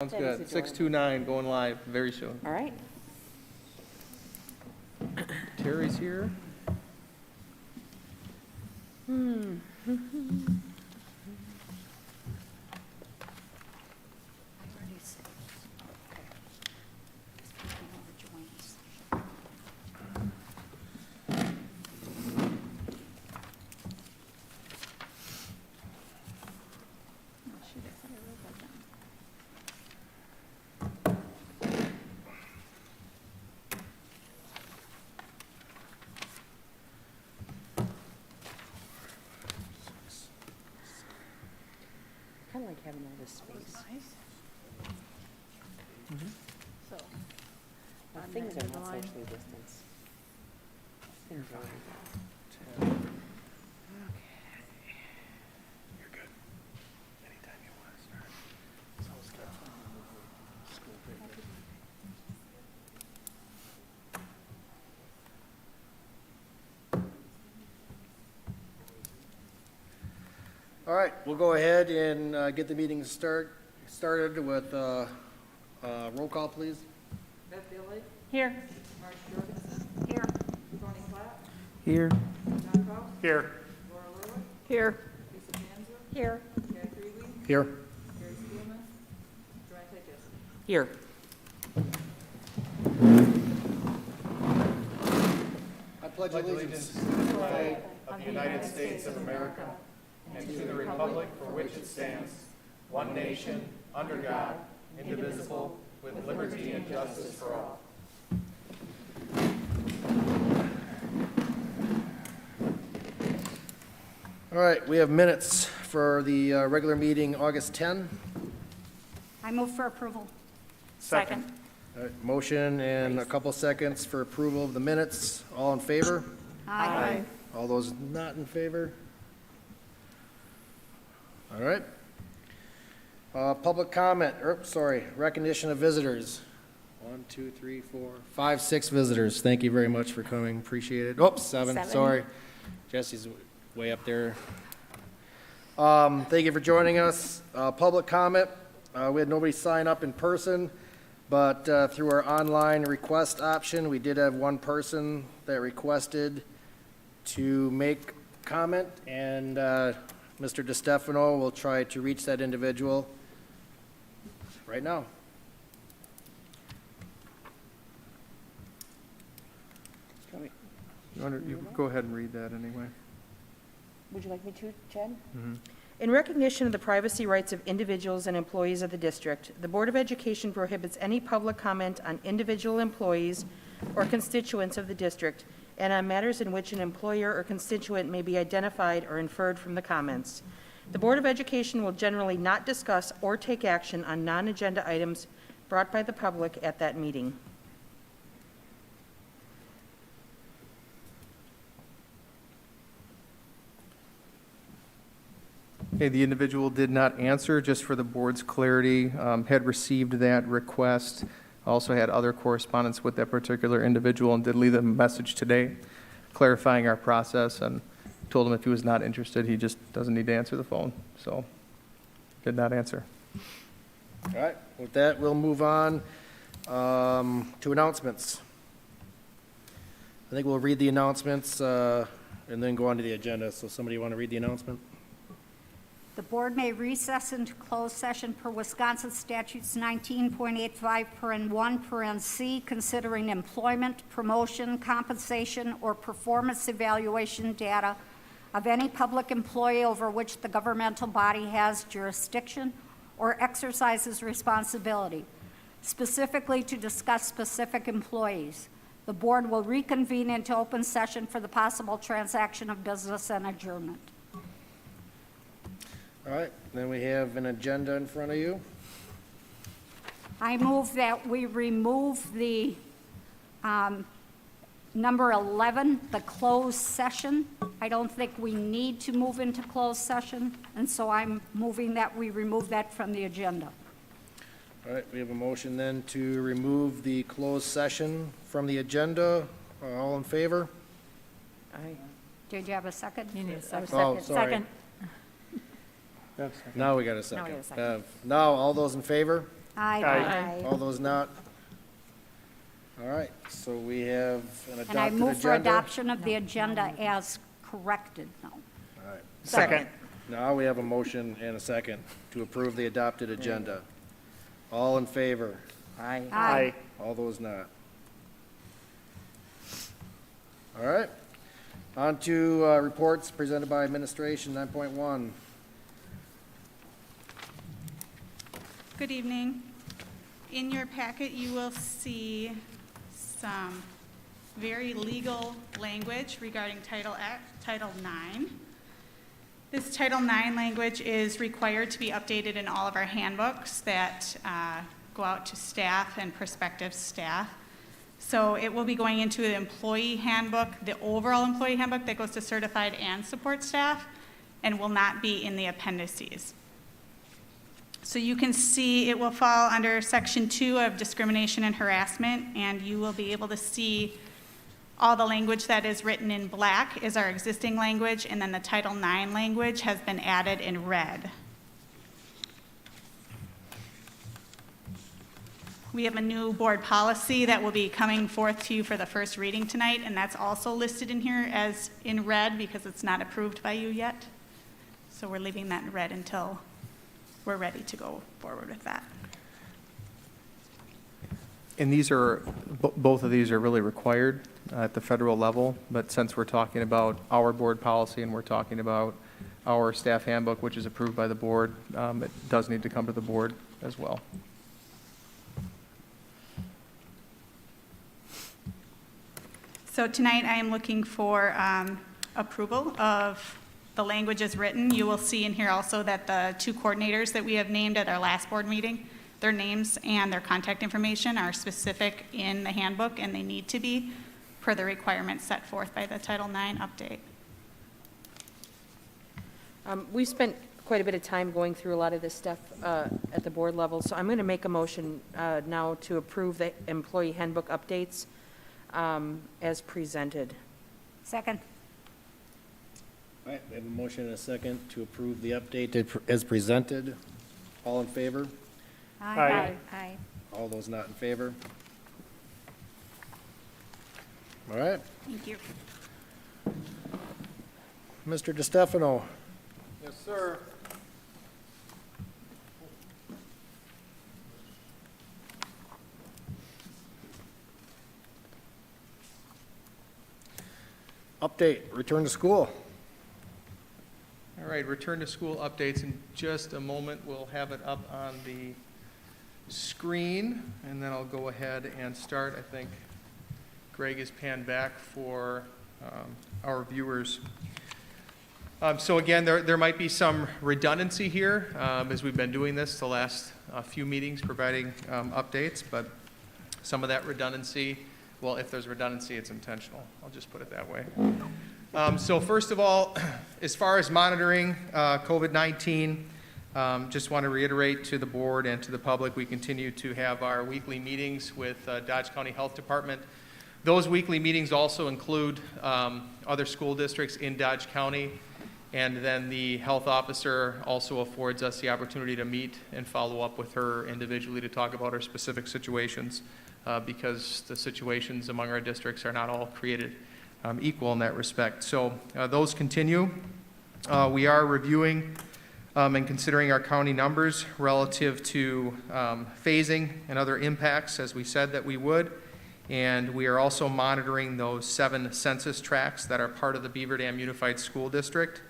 Sounds That is good. adorable. 629 going live very soon. All right. Terry's here. Kind of like having all this space. So, Now, On things that are not deadline. socially distanced. Things are. You're good. Anytime you want to start. Sounds good. School break. All right, we'll go ahead and get the meeting started with roll call, please. Beth Bailey, Here. Marge Jorgensen, Here. Tony Platt, Here. John Kraus, Here. Laura Lurwick, Here. Lisa Manzer, Here. Kathy Reed, Here. Gary Steelman, Joanne Jesse. Here. I pledge allegiance to the flag of the United States of America and to the republic for which it stands, one nation, under God, indivisible, with liberty and justice for all. All right, we have minutes for the regular meeting, August 10. I move for approval. Second. All right, motion and a couple seconds for approval of the minutes. All in favor? Aye. All those not in favor? All right. Public comment, recognition of visitors. 1, 2, 3, 4, 5, 6 visitors. Thank you very much for coming, appreciate it. Oops, 7, Seven. sorry. Jesse's way up there. Thank you for joining us. Public comment, we had nobody sign up in person, but through our online request option, we did have one person that requested to make comment, and Mr. DeStefano will try to reach that individual right now. You go ahead and read that anyway. Would you like me to, Chad? In recognition of the privacy rights of individuals and employees of the district, the Board of Education prohibits any public comment on individual employees or constituents of the district and on matters in which an employer or constituent may be identified or inferred from the comments. The Board of Education will generally not discuss or take action on non-agenda items brought by the public at that meeting. Okay, the individual did not answer, just for the board's clarity, had received that request, also had other correspondence with that particular individual, and did leave them a message today clarifying our process, and told him if he was not interested, he just doesn't need to answer the phone, so did not answer. All right, with that, we'll move on to announcements. I think we'll read the announcements and then go on to the agenda. So somebody want to read the announcement? The board may recess into closed session per Wisconsin statutes 19.85 paren 1 paren C, considering employment, promotion, compensation, or performance evaluation data of any public employee over which the governmental body has jurisdiction or exercises responsibility, specifically to discuss specific employees. The board will reconvene into open session for the possible transaction of business and adjournment. All right, then we have an agenda in front of you. I move that we remove the number 11, the closed session. I don't think we need to move into closed session, and so I'm moving that we remove that from the agenda. All right, we have a motion then to remove the closed session from the agenda. All in favor? Aye. Did you have a second? You need a second. Oh, sorry. Second. Now we got a second. Now we got a second. Now, all those in favor? Aye. All those not? All right, so we have an And I adopted move for agenda. adoption of the agenda as corrected now. All right, Second. now we have a motion and a second to approve the adopted agenda. All in favor? Aye. All those not? All right, on to reports presented by administration, 9.1. Good evening. In your packet, you will see some very legal language regarding Title IX. This Title IX language is required to be updated in all of our handbooks that go out to staff and prospective staff. So it will be going into the employee handbook, the overall employee handbook that goes to certified and support staff, and will not be in the appendices. So you can see it will fall under Section 2 of discrimination and harassment, and you will be able to see all the language that is written in black is our existing language, and then the Title IX language has been added in red. We have a new board policy that will be coming forth to you for the first reading tonight, and that's also listed in here as in red because it's not approved by you yet. So we're leaving that in red until we're ready to go forward with that. And these are, both of these are really required at the federal level, but since we're talking about our board policy and we're talking about our staff handbook, which is approved by the board, it does need to come to the board as well. So tonight I am looking for approval of the language as written. You will see in here also that the two coordinators that we have named at our last board meeting, their names and their contact information are specific in the handbook, and they need to be per the requirements set forth by the Title IX update. We spent quite a bit of time going through a lot of this stuff at the board level, so I'm going to make a motion now to approve the employee handbook updates as presented. Second. All right, we have a motion and a second to approve the update as presented. All in favor? Aye. All those not in favor? All right, Thank you. Mr. DeStefano. Yes, sir. Update, return to school. All right, return to school updates in just a moment. We'll have it up on the screen, and then I'll go ahead and start. I think Greg is panned back for our viewers. So again, there might be some redundancy here as we've been doing this the last few meetings, providing updates, but some of that redundancy, well, if there's redundancy, it's intentional. I'll just put it that way. So first of all, as far as monitoring COVID-19, just want to reiterate to the board and to the public, we continue to have our weekly meetings with Dodge County Health Department. Those weekly meetings also include other school districts in Dodge County, and then the health officer also affords us the opportunity to meet and follow up with her individually to talk about her specific situations, because the situations among our districts are not all created equal in that respect. So those continue. We are reviewing and considering our county numbers relative to phasing and other impacts, as we said that we would. And we are also monitoring those 7 census tracts that are part of the Beaver Dam Unified School District.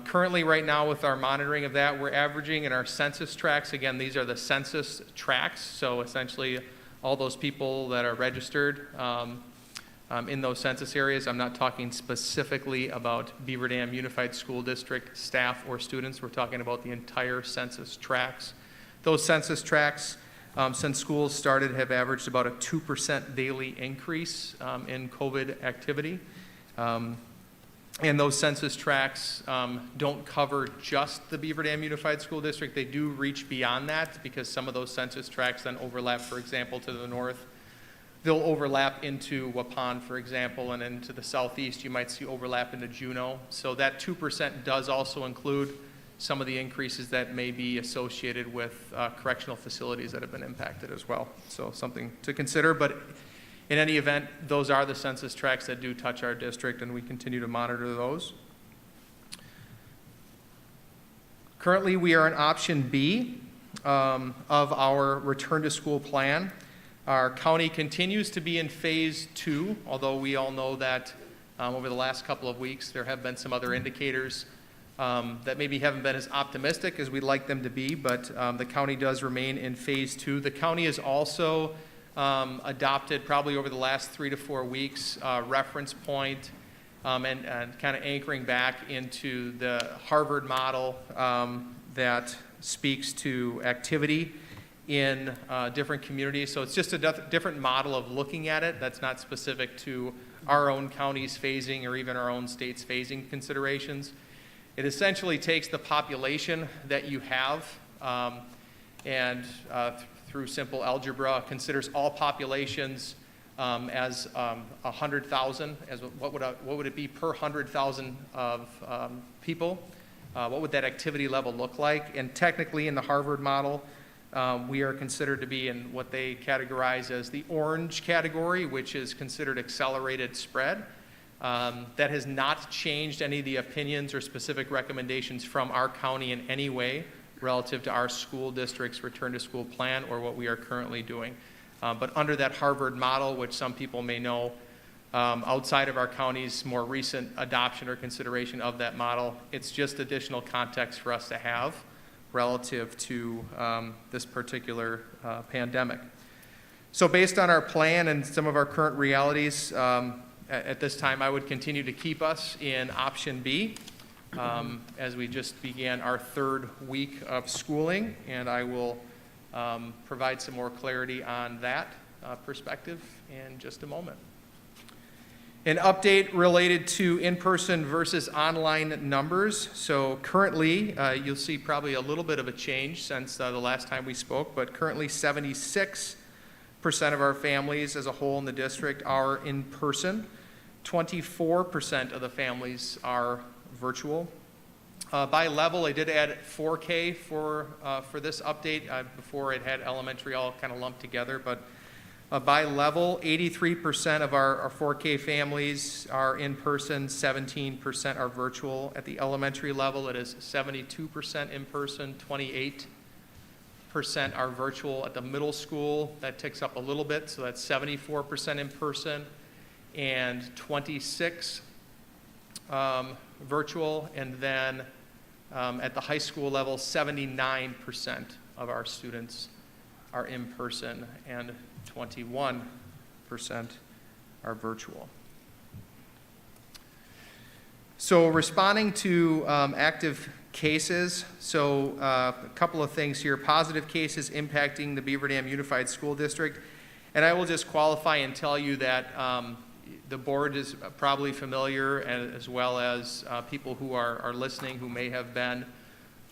Currently, right now, with our monitoring of that, we're averaging in our census tracts, again, these are the census tracts, so essentially all those people that are registered in those census areas. I'm not talking specifically about Beaver Dam Unified School District staff or students. We're talking about the entire census tracts. Those census tracts, since schools started, have averaged about a 2% daily increase in COVID activity. And those census tracts don't cover just the Beaver Dam Unified School District. They do reach beyond that because some of those census tracts then overlap, for example, to the north. They'll overlap into Waupun, for example, and into the southeast you might see overlap into Juneau. So that 2% does also include some of the increases that may be associated with correctional facilities that have been impacted as well. So something to consider, but in any event, those are the census tracts that do touch our district, and we continue to monitor those. Currently, we are in option B of our return to school plan. Our county continues to be in phase 2, although we all know that over the last couple of weeks, there have been some other indicators that maybe haven't been as optimistic as we'd like them to be, but the county does remain in phase 2. The county has also adopted, probably over the last 3 to 4 weeks, reference point and kind of anchoring back into the Harvard model that speaks to activity in different communities. So it's just a different model of looking at it that's not specific to our own county's phasing or even our own state's phasing considerations. It essentially takes the population that you have and through simple algebra considers all populations as 100,000, as what would it be per 100,000 of people? What would that activity level look like? And technically in the Harvard model, we are considered to be in what they categorize as the orange category, which is considered accelerated spread. That has not changed any of the opinions or specific recommendations from our county in any way relative to our school district's return to school plan or what we are currently doing. But under that Harvard model, which some people may know, outside of our county's more recent adoption or consideration of that model, it's just additional context for us to have relative to this particular pandemic. So based on our plan and some of our current realities, at this time I would continue to keep us in option B as we just began our 3rd week of schooling, and I will provide some more clarity on that perspective in just a moment. An update related to in-person versus online numbers. So currently, you'll see probably a little bit of a change since the last time we spoke, but currently 76% of our families as a whole in the district are in person. 24% of the families are virtual. By level, I did add 4K for this update. Before it had elementary all kind of lumped together, but by level, 83% of our 4K families are in person, 17% are virtual. At the elementary level, it is 72% in person, 28% are virtual. At the middle school, that ticks up a little bit, so that's 74% in person and 26 virtual. And then at the high school level, 79% of our students are in person and 21% are virtual. So responding to active cases, so a couple of things here. Positive cases impacting the Beaver Dam Unified School District. And I will just qualify and tell you that the board is probably familiar, as well as people who are listening who may have been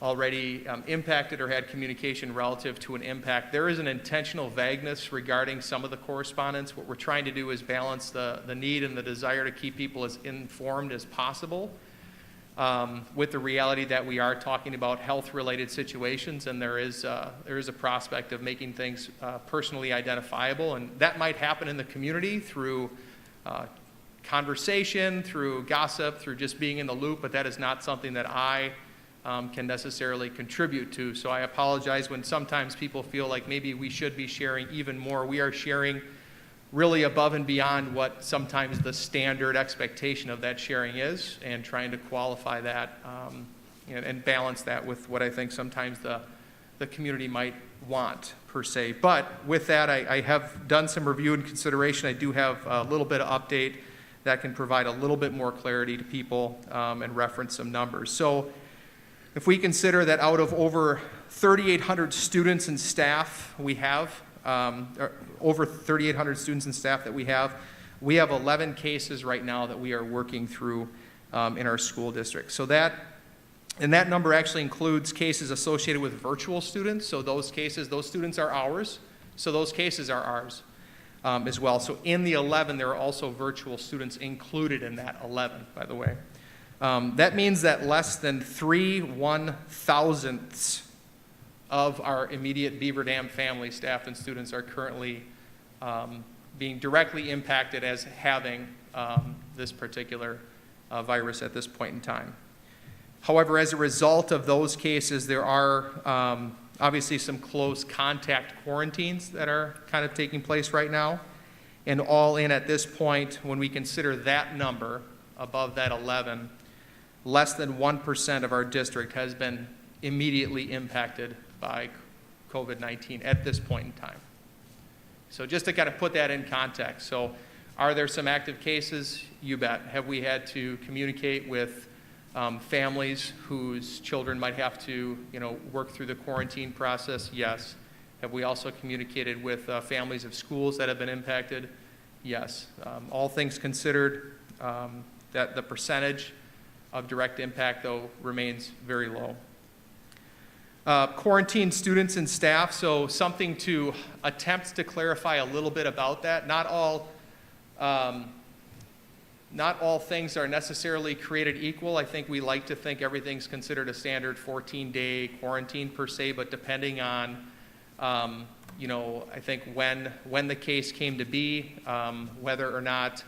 already impacted or had communication relative to an impact. There is an intentional vagueness regarding some of the correspondence. What we're trying to do is balance the need and the desire to keep people as informed as possible with the reality that we are talking about health-related situations, and there is a prospect of making things personally identifiable, and that might happen in the community through conversation, through gossip, through just being in the loop, but that is not something that I can necessarily contribute to. So I apologize when sometimes people feel like maybe we should be sharing even more. We are sharing really above and beyond what sometimes the standard expectation of that sharing is, and trying to qualify that and balance that with what I think sometimes the community might want per se. But with that, I have done some review and consideration. I do have a little bit of update that can provide a little bit more clarity to people and reference some numbers. So if we consider that out of over 3,800 students and staff we have, over 3,800 students and staff that we have 11 cases right now that we are working through in our school district. So that number actually includes cases associated with virtual students. So those students are ours. So those cases are ours as well. So in the 11, there are also virtual students included in that 11, by the way. That means that less than 3/1,000ths of our immediate Beaver Dam family, staff, and students are currently being directly impacted as having this particular virus at this point in time. However, as a result of those cases, there are obviously some close contact quarantines that are kind of taking place right now. And all in at this point, when we consider that number above that 11, less than 1% of our district has been immediately impacted by COVID-19 at this point in time. So just to kind of put that in context. So are there some active cases? You bet. Have we had to communicate with families whose children might have to, work through the quarantine process? Yes. Have we also communicated with families of schools that have been impacted? Yes. All things considered, that the percentage of direct impact, though, remains very low. Quarantine students and staff, so something to attempt to clarify a little bit about that. Not all things are necessarily created equal. I think we like to think everything's considered a standard 14-day quarantine per se, but depending on, I think when the case came to be, whether or not,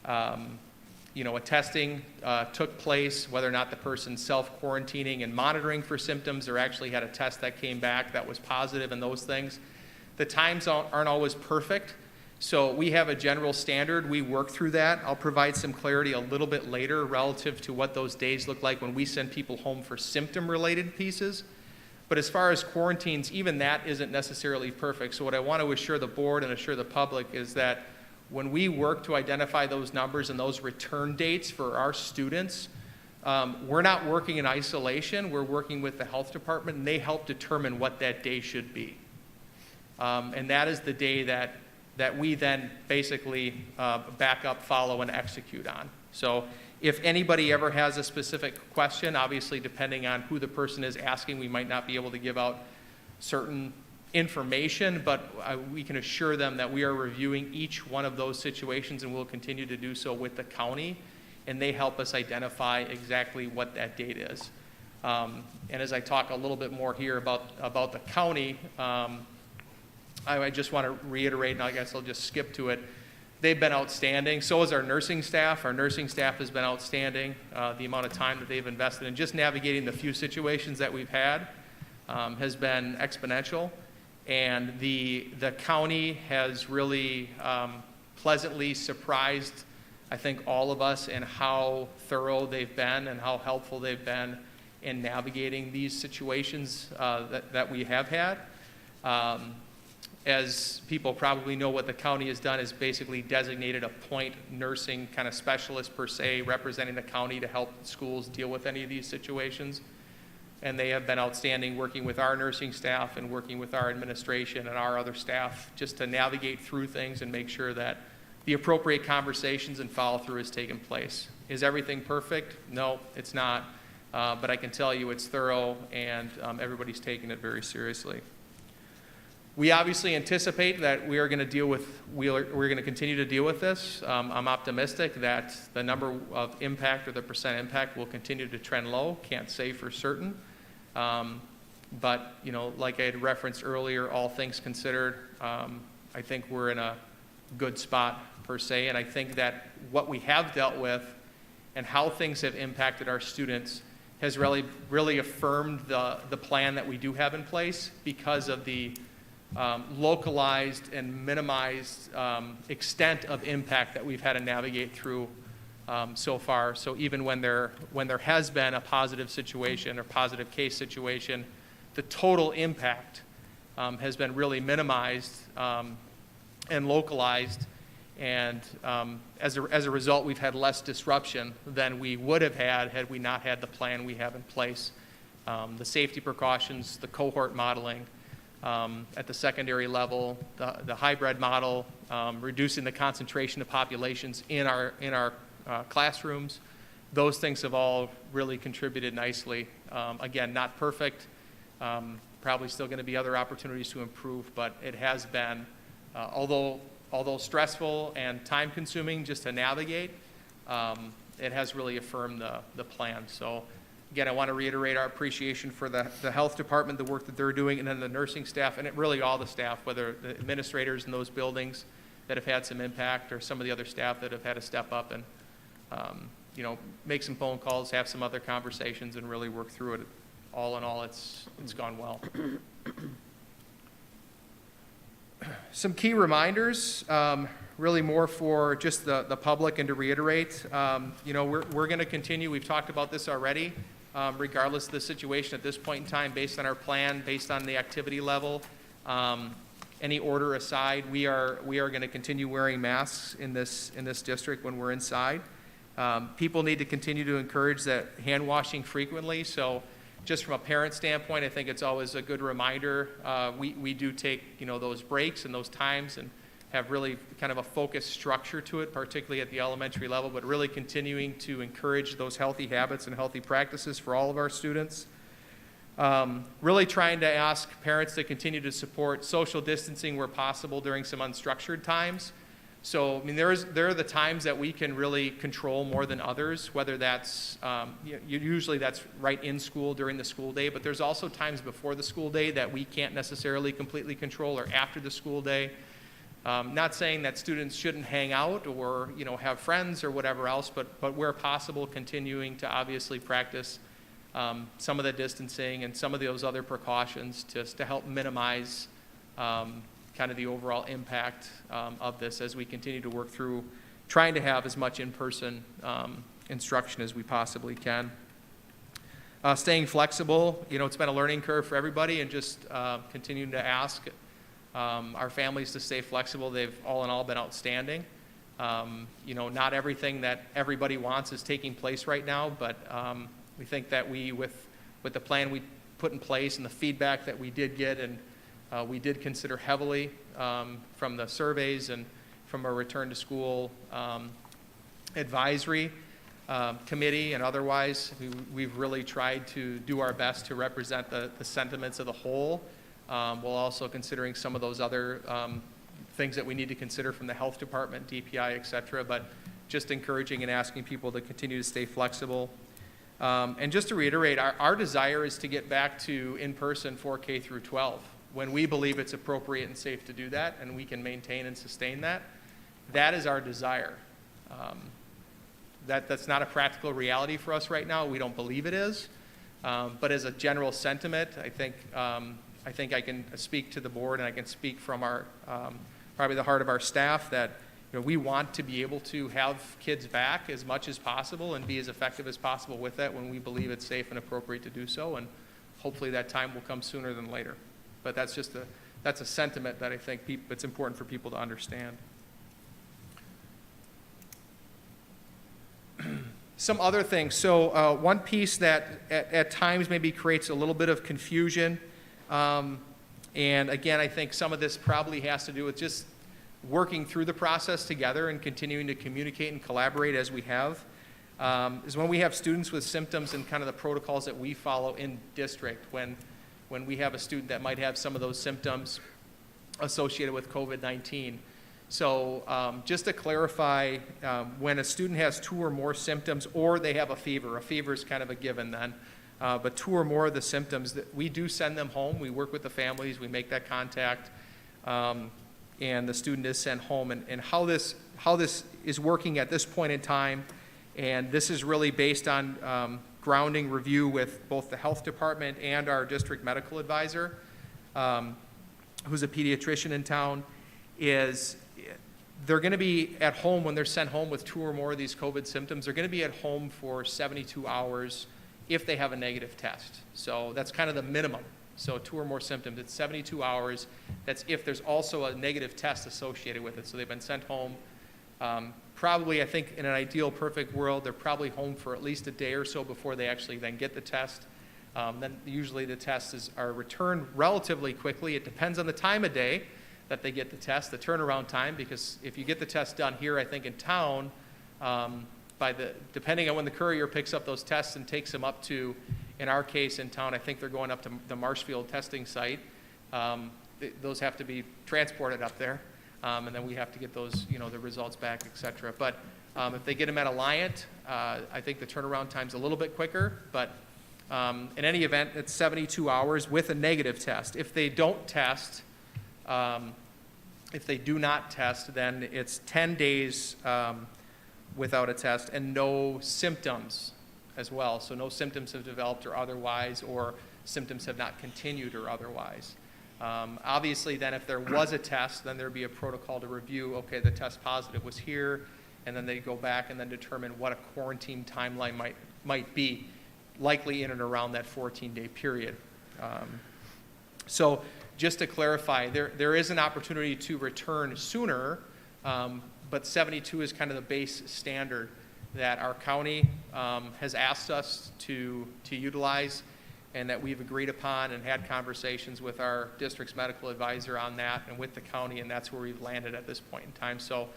a testing took place, whether or not the person's self-quarantining and monitoring for symptoms or actually had a test that came back that was positive and those things. The times aren't always perfect, so we have a general standard. We work through that. I'll provide some clarity a little bit later relative to what those days look like when we send people home for symptom-related pieces. But as far as quarantines, even that isn't necessarily perfect. So what I want to assure the board and assure the public is that when we work to identify those numbers and those return dates for our students, we're not working in isolation. We're working with the health department, and they help determine what that day should be. And that is the day that we then basically back up, follow, and execute on. So if anybody ever has a specific question, obviously depending on who the person is asking, we might not be able to give out certain information, but we can assure them that we are reviewing each one of those situations, and we'll continue to do so with the county, and they help us identify exactly what that date is. And as I talk a little bit more here about the county, I just want to reiterate, and I guess I'll just skip to it. They've been outstanding. So has our nursing staff. Our nursing staff has been outstanding. The amount of time that they've invested in just navigating the few situations that we've had has been exponential. And the county has really pleasantly surprised, I think, all of us in how thorough they've been and how helpful they've been in navigating these situations that we have had. As people probably know, what the county has done is basically designated a point nursing kind of specialist per se, representing the county to help schools deal with any of these situations. And they have been outstanding working with our nursing staff and working with our administration and our other staff just to navigate through things and make sure that the appropriate conversations and follow-through has taken place. Is everything perfect? No, it's not. But I can tell you it's thorough, and everybody's taking it very seriously. We obviously anticipate that we're going to continue to deal with this. I'm optimistic that the number of impact or the percent impact will continue to trend low. Can't say for certain. But, like I had referenced earlier, all things considered, I think we're in a good spot per se. And I think that what we have dealt with and how things have impacted our students has really affirmed the plan that we do have in place because of the localized and minimized extent of impact that we've had to navigate through so far. So even when there has been a positive situation or positive case situation, the total impact has been really minimized and localized. And as a result, we've had less disruption than we would have had we not had the plan we have in place. The safety precautions, the cohort modeling, at the secondary level, the hybrid model, reducing the concentration of populations in our classrooms, those things have all really contributed nicely. Again, not perfect, probably still going to be other opportunities to improve, but it has been, although stressful and time-consuming just to navigate, it has really affirmed the plan. So again, I want to reiterate our appreciation for the health department, the work that they're doing, and then the nursing staff, and really all the staff, whether the administrators in those buildings that have had some impact, or some of the other staff that have had to step up and, make some phone calls, have some other conversations, and really work through it. All in all, it's gone well. Some key reminders, really more for just the public, and to reiterate, we're going to continue, we've talked about this already, regardless of the situation at this point in time, based on our plan, based on the activity level, any order aside, we are going to continue wearing masks in this district when we're inside. People need to continue to encourage that hand washing frequently. So just from a parent standpoint, I think it's always a good reminder. We do take, those breaks and those times, and have really kind of a focused structure to it, particularly at the elementary level, but really continuing to encourage those healthy habits and healthy practices for all of our students. Really trying to ask parents to continue to support social distancing where possible during some unstructured times. So, there are the times that we can really control more than others, whether that's, usually that's right in school during the school day, but there's also times before the school day that we can't necessarily completely control, or after the school day. Not saying that students shouldn't hang out or, have friends or whatever else, but where possible, continuing to obviously practice some of the distancing and some of those other precautions just to help minimize kind of the overall impact of this as we continue to work through trying to have as much in-person instruction as we possibly can. Staying flexible, it's been a learning curve for everybody, and just continuing to ask our families to stay flexible. They've all in all been outstanding. Not everything that everybody wants is taking place right now, but we think that with the plan we put in place and the feedback that we did get, and we did consider heavily from the surveys and from our return to school advisory committee and otherwise, we've really tried to do our best to represent the sentiments of the whole, while also considering some of those other things that we need to consider from the health department, DPI, et cetera, but just encouraging and asking people to continue to stay flexible. And just to reiterate, our desire is to get back to in-person for K through 12 when we believe it's appropriate and safe to do that, and we can maintain and sustain that. That is our desire. That's not a practical reality for us right now. We don't believe it is. But as a general sentiment, I think I can speak to the board, and I can speak from our probably the heart of our staff, that we want to be able to have kids back as much as possible and be as effective as possible with that when we believe it's safe and appropriate to do so, and hopefully that time will come sooner than later. But that's just a sentiment that I think it's important for people to understand. Some other things. So one piece that at times maybe creates a little bit of confusion, and again, I think some of this probably has to do with just working through the process together and continuing to communicate and collaborate as we have, is when we have students with symptoms and kind of the protocols that we follow in district, when we have a student that might have some of those symptoms associated with COVID-19. So just to clarify, when a student has 2 or more symptoms, or they have a fever is kind of a given then, but 2 or more of the symptoms, that we do send them home. We work with the families, we make that contact, and the student is sent home. And how this is working at this point in time, and this is really based on grounding review with both the health department and our district medical advisor, who's a pediatrician in town, is they're going to be at home when they're sent home with 2 or more of these COVID symptoms. They're going to be at home for 72 hours if they have a negative test. So that's kind of the minimum. So 2 or more symptoms, it's 72 hours. That's if there's also a negative test associated with it. So they've been sent home. Probably, I think, in an ideal, perfect world, they're probably home for at least a day or so before they actually then get the test. Then usually the tests are returned relatively quickly. It depends on the time of day that they get the test, the turnaround time, because if you get the test done here, I think in town, depending on when the courier picks up those tests and takes them up to, in our case in town, I think they're going up to the Marshfield testing site. Those have to be transported up there. And then we have to get those, the results back, et cetera. But If they get them at Alliant, I think the turnaround time's a little bit quicker, but in any event, it's 72 hours with a negative test. If they don't test, if they do not test, then it's 10 days without a test and no symptoms as well. So no symptoms have developed or otherwise, or symptoms have not continued or otherwise. Obviously, then if there was a test, then there'd be a protocol to review, okay, the test positive was here, and then they go back and then determine what a quarantine timeline might be, likely in and around that 14-day period. So just to clarify, there is an opportunity to return sooner, but 72 is kind of the base standard that our county has asked us to utilize, and that we've agreed upon and had conversations with our district's medical advisor on that and with the county, and that's where we've landed at this point in time. So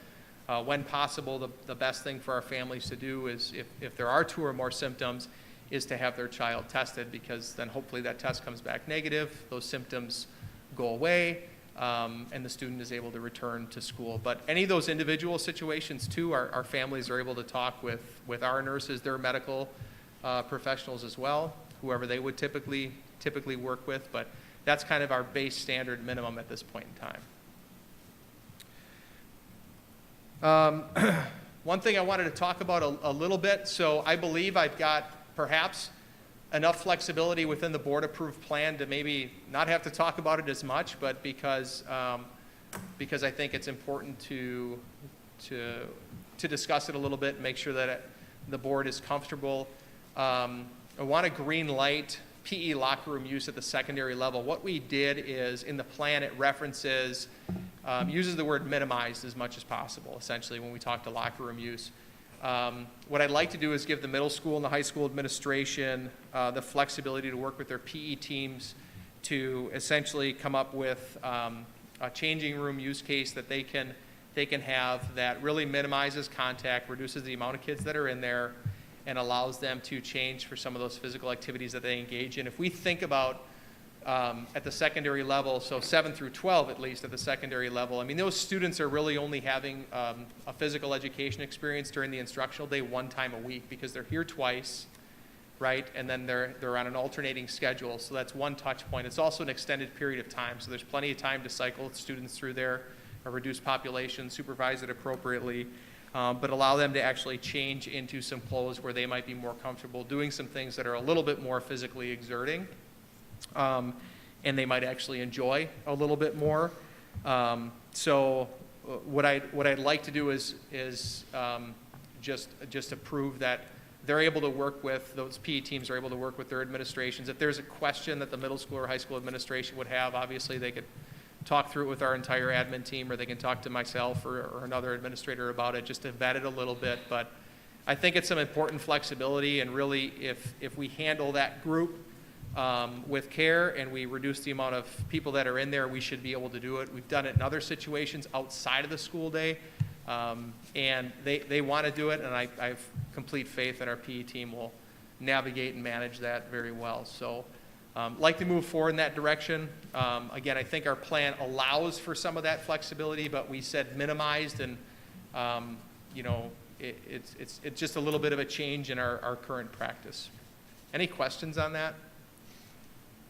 when possible, the best thing for our families to do is, if there are 2 or more symptoms, is to have their child tested, because then hopefully that test comes back negative, those symptoms go away, and the student is able to return to school. But any of those individual situations too, our families are able to talk with our nurses, their medical professionals as well, whoever they would typically work with, but that's kind of our base standard minimum at this point in time. One thing I wanted to talk about a little bit, so I believe I've got perhaps enough flexibility within the board-approved plan to maybe not have to talk about it as much, but because I think it's important to discuss it a little bit and make sure that the board is comfortable. I want to green light PE locker room use at the secondary level. What we did is, in the plan, it references, uses the word minimized as much as possible, essentially, when we talk to locker room use. What I'd like to do is give the middle school and the high school administration the flexibility to work with their PE teams to essentially come up with a changing room use case that they can have that really minimizes contact, reduces the amount of kids that are in there, and allows them to change for some of those physical activities that they engage in. If we think about at the secondary level, so 7 through 12 at least at the secondary level, I mean, those students are really only having a physical education experience during the instructional day 1 time a week, because they're here twice, right? And then they're on an alternating schedule, so that's 1 touch point. It's also an extended period of time, so there's plenty of time to cycle students through there, a reduced population, supervise it appropriately, but allow them to actually change into some clothes where they might be more comfortable doing some things that are a little bit more physically exerting. And they might actually enjoy a little bit more. So what I'd like to do is just to prove that they're able to work with, those PE teams are able to work with their administrations. If there's a question that the middle school or high school administration would have, obviously they could talk through it with our entire admin team, or they can talk to myself or another administrator about it, just to vet it a little bit. But I think it's some important flexibility, and really if we handle that group with care and we reduce the amount of people that are in there, we should be able to do it. We've done it in other situations outside of the school day, and they want to do it, and I have complete faith that our PE team will navigate and manage that very well. So like to move forward in that direction. Again, I think our plan allows for some of that flexibility, but we said minimized, and it's just a little bit of a change in our current practice. Any questions on that?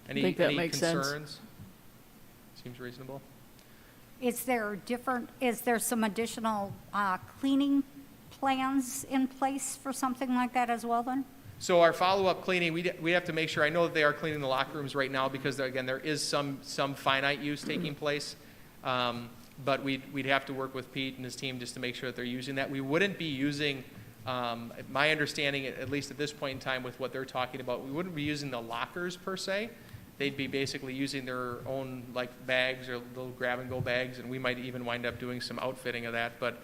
I think that makes sense. Concerns? Seems reasonable. Is there some additional cleaning plans in place for something like that as well then? So our follow-up cleaning, we have to make sure, I know that they are cleaning the locker rooms right now, because again, there is some finite use taking place. But we'd have to work with Pete and his team just to make sure that they're using that. We wouldn't be using, my understanding, at least at this point in time with what they're talking about, we wouldn't be using the lockers per se. They'd be basically using their own like bags or little grab-and-go bags, and we might even wind up doing some outfitting of that. But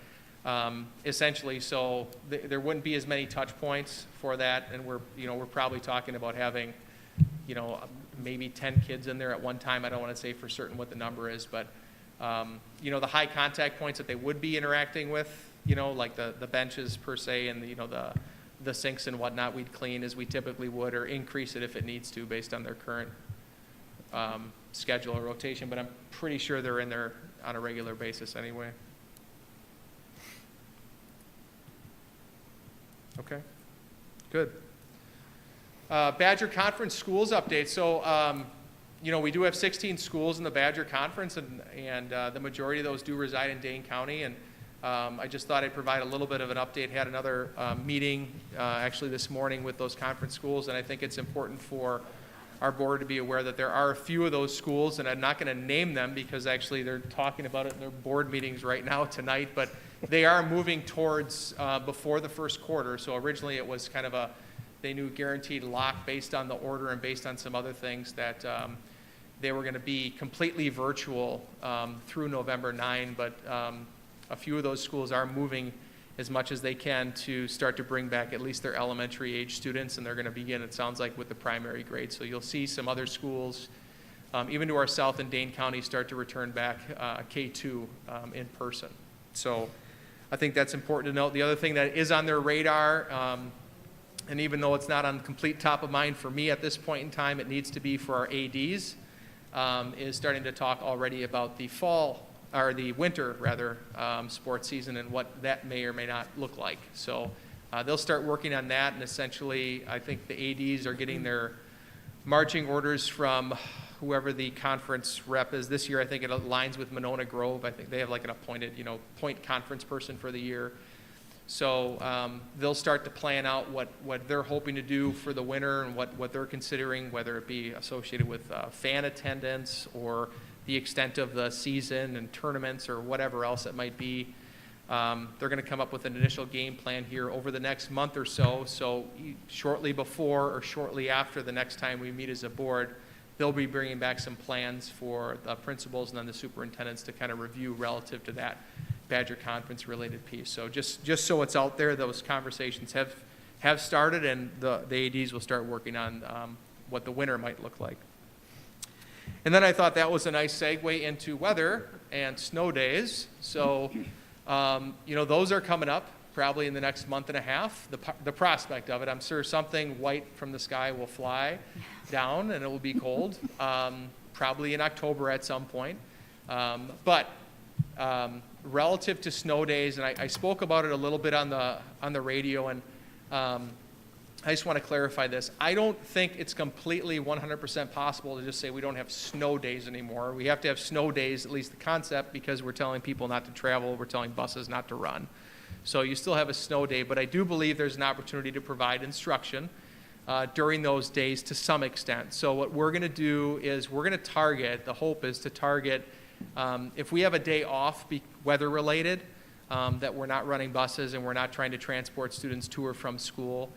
essentially, so there wouldn't be as many touch points for that, and we're probably talking about having, maybe 10 kids in there at one time. I don't want to say for certain what the number is, but the high contact points that they would be interacting with, like the benches per se, and the sinks and whatnot, we'd clean as we typically would, or increase it if it needs to based on their current schedule or rotation. But I'm pretty sure they're in there on a regular basis anyway. Okay, good. Badger Conference schools update. So, we do have 16 schools in the Badger Conference, and the majority of those do reside in Dane County. And I just thought I'd provide a little bit of an update. Had another meeting actually this morning with those conference schools, and I think it's important for our board to be aware that there are a few of those schools, and I'm not going to name them because actually they're talking about it in their board meetings right now tonight, but they are moving towards before the first quarter. So originally it was kind of they knew guaranteed lock based on the order and based on some other things that they were going to be completely virtual through November 9, but a few of those schools are moving as much as they can to start to bring back at least their elementary age students, and they're going to begin, it sounds like, with the primary grade. So you'll see some other schools, even to our south in Dane County, start to return back K-2 in person. So I think that's important to note. The other thing that is on their radar, and even though it's not on complete top of mind for me at this point in time, it needs to be for our ADs, is starting to talk already about the winter sports season and what that may or may not look like. So they'll start working on that, and essentially I think the ADs are getting their marching orders from whoever the conference rep is. This year I think it aligns with Monona Grove. I think they have like an appointed, point conference person for the year. So they'll start to plan out what they're hoping to do for the winter and what they're considering, whether it be associated with fan attendance or the extent of the season and tournaments or whatever else it might be. They're going to come up with an initial game plan here over the next month or so. So shortly before or shortly after the next time we meet as a board, they'll be bringing back some plans for the principals and then the superintendents to kind of review relative to that Badger Conference related piece. So just so it's out there, those conversations have started, and the ADs will start working on what the winter might look like. And then I thought that was a nice segue into weather and snow days. So, those are coming up probably in the next month and a half, the prospect of it. I'm sure something white from the sky will fly down and it will be cold, probably in October at some point. But relative to snow days, and I spoke about it a little bit on the radio, and I just want to clarify this. I don't think it's completely 100% possible to just say we don't have snow days anymore. We have to have snow days, at least the concept, because we're telling people not to travel, we're telling buses not to run. So you still have a snow day, but I do believe there's an opportunity to provide instruction during those days to some extent. So what we're going to do is we're going to target, the hope is to target, if we have a day off weather related, that we're not running buses and we're not trying to transport students to or from school,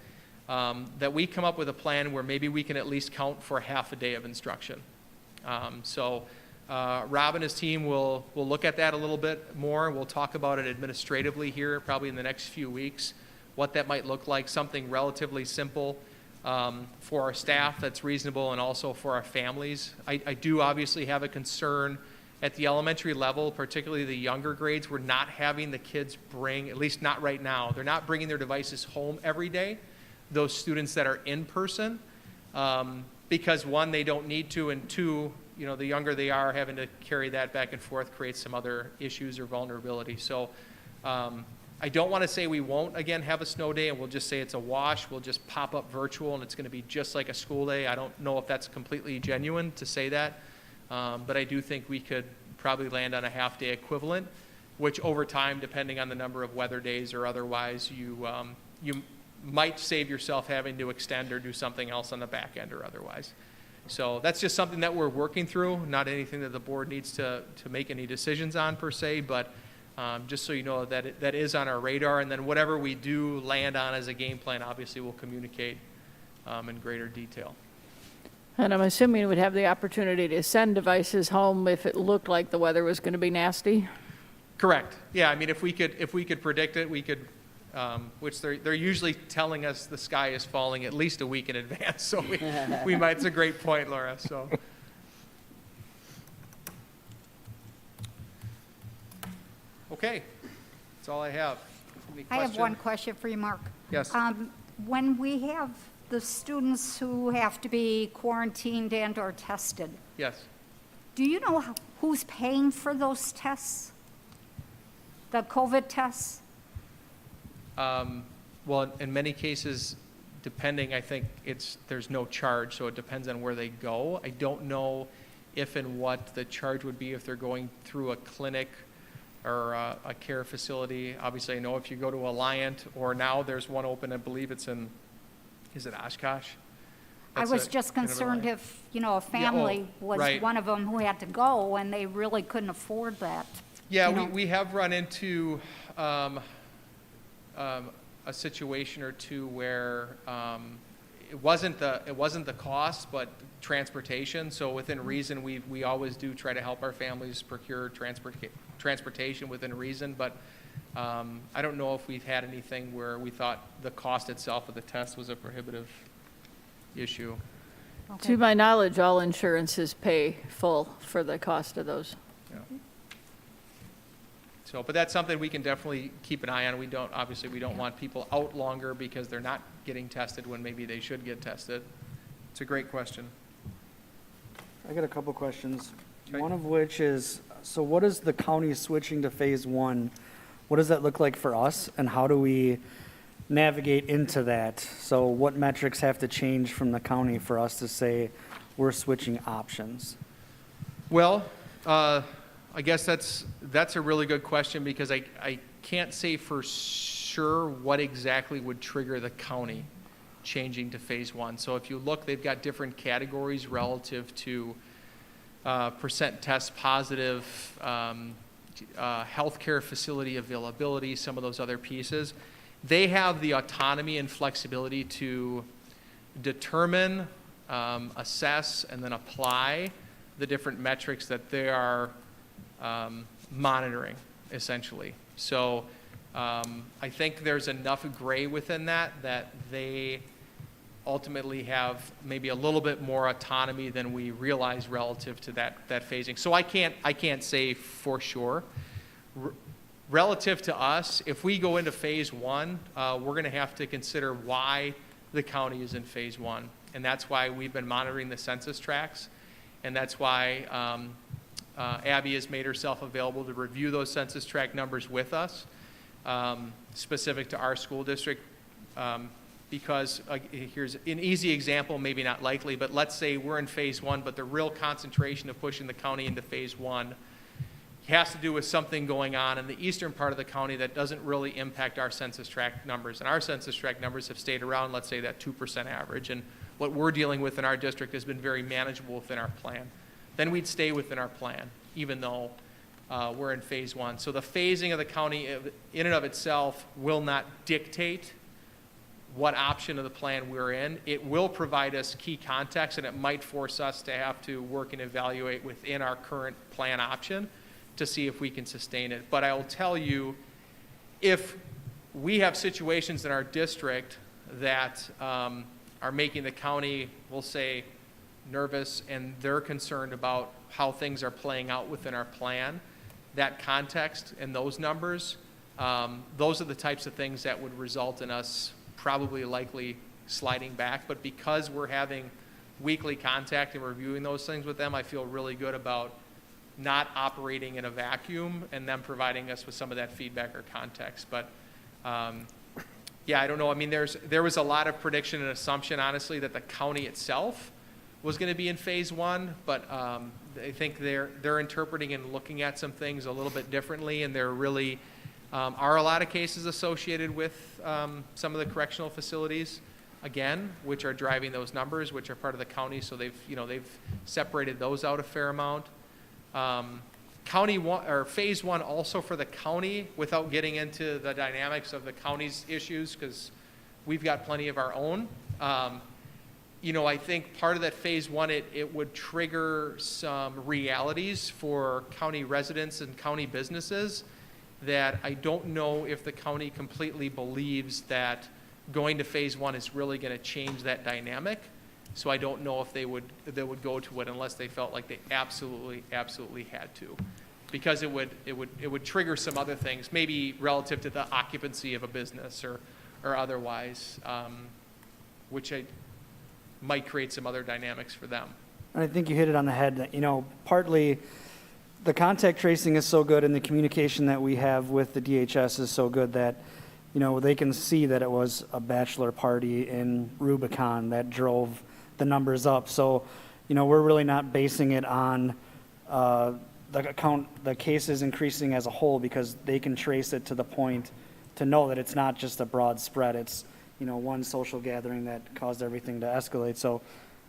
that we come up with a plan where maybe we can at least count for half a day of instruction. So Rob and his team will look at that a little bit more. We'll talk about it administratively here probably in the next few weeks, what that might look like, something relatively simple for our staff that's reasonable and also for our families. I do obviously have a concern at the elementary level, particularly the younger grades. We're not having the kids bring, at least not right now, they're not bringing their devices home every day, those students that are in person, because one, they don't need to, and two, the younger they are, having to carry that back and forth creates some other issues or vulnerability. So I don't want to say we won't, again, have a snow day and we'll just say it's a wash, we'll just pop up virtual and it's going to be just like a school day. I don't know if that's completely genuine to say that, but I do think we could probably land on a half-day equivalent, which over time, depending on the number of weather days or otherwise, you might save yourself having to extend or do something else on the back end or otherwise. So that's just something that we're working through, not anything that the board needs to make any decisions on per se, but just so you know that that is on our radar, and then whatever we do land on as a game plan, obviously we'll communicate in greater detail. And I'm assuming you would have the opportunity to send devices home if it looked like the weather was going to be nasty? Correct. Yeah, I mean, if we could predict it, we could, which they're usually telling us the sky is falling at least a week in advance, so we might, it's a great point, Laura, so. Okay, that's all I have. Any I have questions? one question for you, Mark. Yes. When we have the students who have to be quarantined and or tested, Yes. do you know who's paying for those tests? The COVID tests? Well, in many cases, depending, I think there's no charge, so it depends on where they go. I don't know if and what the charge would be if they're going through a clinic or a care facility. Obviously, I know if you go to Alliant, or now there's one open, I believe it's in, is it Oshkosh? I That's was a- just kind of a concerned line. if, a family was right. one of them who had to go and they really couldn't afford that. Yeah, you know. we have run into a situation or two where it wasn't the cost, but transportation. So within reason, we always do try to help our families procure transportation within reason. But I don't know if we've had anything where we thought the cost itself of the test was a prohibitive issue. To my knowledge, all insurances pay full for the cost of those. Yeah. So, but that's something we can definitely keep an eye on. We don't want people out longer because they're not getting tested when maybe they should get tested. It's a great question. I got a couple questions. Okay. One of which is, so what is the county switching to phase one? What does that look like for us, and how do we navigate into that? So what metrics have to change from the county for us to say we're switching options? Well, I guess that's a really good question because I can't say for sure what exactly would trigger the county changing to phase one. So if you look, they've got different categories relative to percent test positive, healthcare facility availability, some of those other pieces. They have the autonomy and flexibility to determine, assess, and then apply the different metrics that they are monitoring, essentially. So I think there's enough gray within that they ultimately have maybe a little bit more autonomy than we realize relative to that phasing. So I can't say for sure. Relative to us, if we go into phase one, we're going to have to consider why the county is in phase one. And that's why we've been monitoring the census tracts. And that's why Abby has made herself available to review those census tract numbers with us, specific to our school district. Because here's an easy example, maybe not likely, but let's say we're in phase one, but the real concentration of pushing the county into phase one has to do with something going on in the eastern part of the county that doesn't really impact our census tract numbers. And our census tract numbers have stayed around, let's say, that 2% average. And what we're dealing with in our district has been very manageable within our plan. Then we'd stay within our plan, even though we're in phase one. So the phasing of the county in and of itself will not dictate what option of the plan we're in. It will provide us key context, and it might force us to have to work and evaluate within our current plan option to see if we can sustain it. But I will tell you, if we have situations in our district that are making the county, we'll say, nervous, and they're concerned about how things are playing out within our plan, that context and those numbers, those are the types of things that would result in us probably likely sliding back. But because we're having weekly contact and reviewing those things with them, I feel really good about not operating in a vacuum and them providing us with some of that feedback or context. But yeah, I don't know. I mean, there was a lot of prediction and assumption, honestly, that the county itself was going to be in phase one, but I think they're interpreting and looking at some things a little bit differently, and there really are a lot of cases associated with some of the correctional facilities, again, which are driving those numbers, which are part of the county. So they've separated those out a fair amount. County one, or phase one, also for the county, without getting into the dynamics of the county's issues, because we've got plenty of our own. I think part of that phase one, it would trigger some realities for county residents and county businesses that I don't know if the county completely believes that going to phase one is really going to change that dynamic. So I don't know if they would go to it unless they felt like they absolutely had to, because it would trigger some other things, maybe relative to the occupancy of a business or otherwise, which might create some other dynamics for them. And I think you hit it on the head that, partly the contact tracing is so good and the communication that we have with the DHS is so good that you know, they can see that it was a bachelor party in Rubicon that drove the numbers up. So, you know, we're really not basing it on the cases increasing as a whole, because they can trace it to the point to know that it's not just a broad spread. It's, you know, one social gathering that caused everything to escalate. So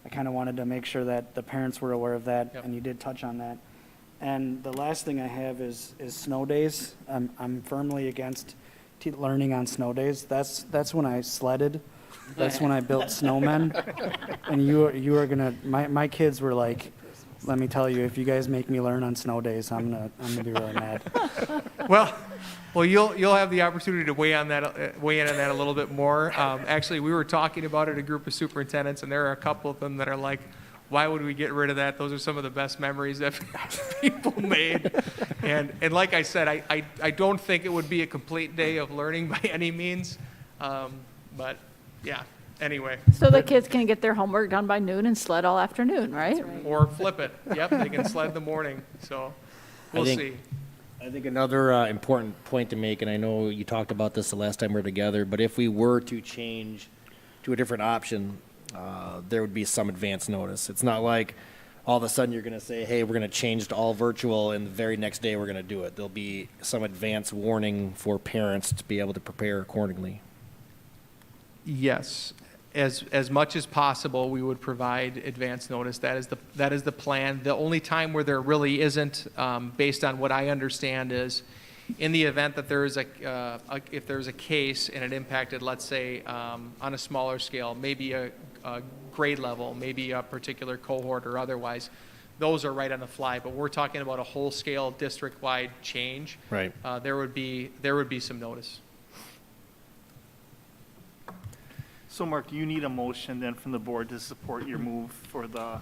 I kind of wanted to make sure that the parents were aware of that, Yep. and you did touch on that. And the last thing I have is snow days. I'm firmly against learning on snow days. That's when I sledded. That's when I built snowmen. And you are gonna, my kids were like, let me tell you, if you guys make me learn on snow days, I'm gonna be really mad. Well, you'll have the opportunity to weigh in on that a little bit more. Actually, we were talking about it at a group of superintendents, and there are a couple of them that are like, why would we get rid of that? Those are some of the best memories that people made. And like I said, I don't think it would be a complete day of learning by any means. But yeah, anyway, So the kids can get their homework done by noon and sled all afternoon, right? or flip it. Yep, they can sled in the morning. So we'll think- see. I think another important point to make, and I know you talked about this the last time we were together, but if we were to change to a different option, there would be some advance notice. It's not like all of a sudden you're going to say, hey, we're going to change to all virtual, and the very next day we're going to do it. There'll be some advance warning for parents to be able to prepare accordingly. Yes, as much as possible, we would provide advance notice. That is the plan. The only time where there really isn't, based on what I understand, is in the event that there is if there's a case and it impacted, let's say, on a smaller scale, maybe a grade level, maybe a particular cohort or otherwise. Those are right on the fly, but we're talking about a whole scale district-wide change. Right. There would be some notice. So Mark, do you need a motion then from the board to support your move for the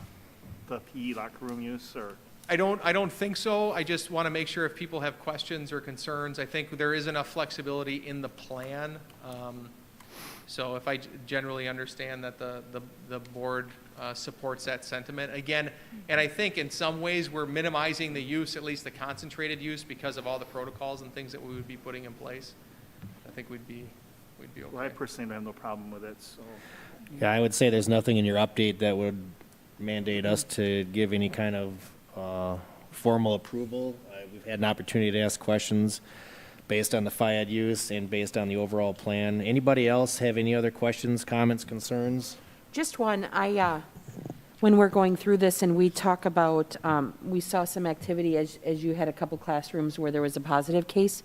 PE locker room use, or? I don't think so. I just want to make sure if people have questions or concerns, I think there is enough flexibility in the plan. So if I generally understand that the board supports that sentiment. Again, and I think in some ways we're minimizing the use, at least the concentrated use, because of all the protocols and things that we would be putting in place. I think we'd be okay. Well, I personally don't have no problem with it, so. Yeah, I would say there's nothing in your update that would mandate us to give any kind of formal approval. We've had an opportunity to ask questions based on the FIAD use and based on the overall plan. Anybody else have any other questions, comments, concerns? Just one, when we're going through this and we talk about, we saw some activity as you had a couple classrooms where there was a positive case.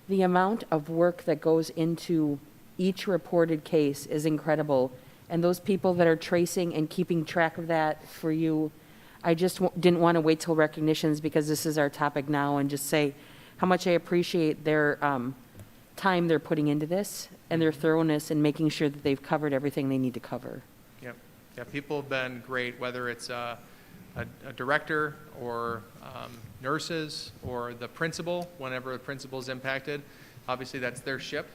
The amount of work that goes into each reported case is incredible. And those people that are tracing and keeping track of that for you, I just didn't want to wait till recognitions, because this is our topic now, and just say how much I appreciate their time they're putting into this and their thoroughness in making sure that they've covered everything they need to cover. Yep. Yeah, people have been great, whether it's a director or nurses or the principal, whenever the principal's impacted. Obviously, that's their ship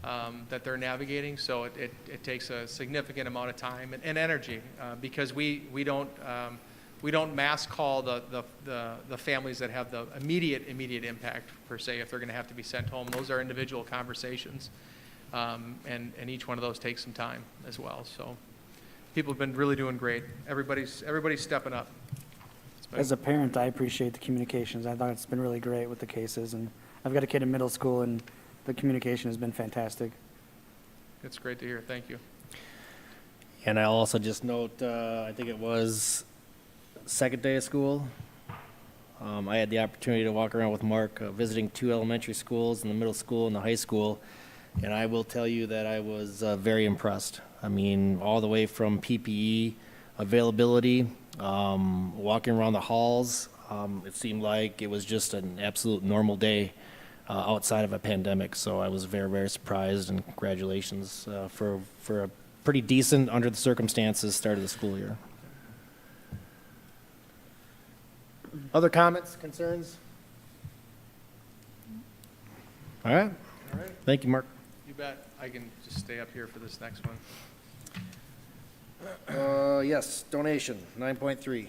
that they're navigating, so it takes a significant amount of time and energy because we don't mass call the families that have the immediate impact, per se, if they're going to have to be sent home. Those are individual conversations, and each one of those takes some time as well. So people have been really doing great. Everybody's stepping up. As a parent, I appreciate the communications. I thought it's been really great with the cases, and I've got a kid in middle school, and the communication has been fantastic. It's great to hear. Thank you. And I'll also just note, I think it was second day of school. I had the opportunity to walk around with Mark, visiting 2 elementary schools, in the middle school and the high school, and I will tell you that I was very impressed. I mean, all the way from PPE availability, walking around the halls, it seemed like it was just an absolute normal day outside of a pandemic. So I was very, very surprised, and congratulations for a pretty decent, under the circumstances, start of the school year. Other comments, concerns? All right. Thank you, Mark. You bet. I can just stay up here for this next one. Yes, donation, 9.3.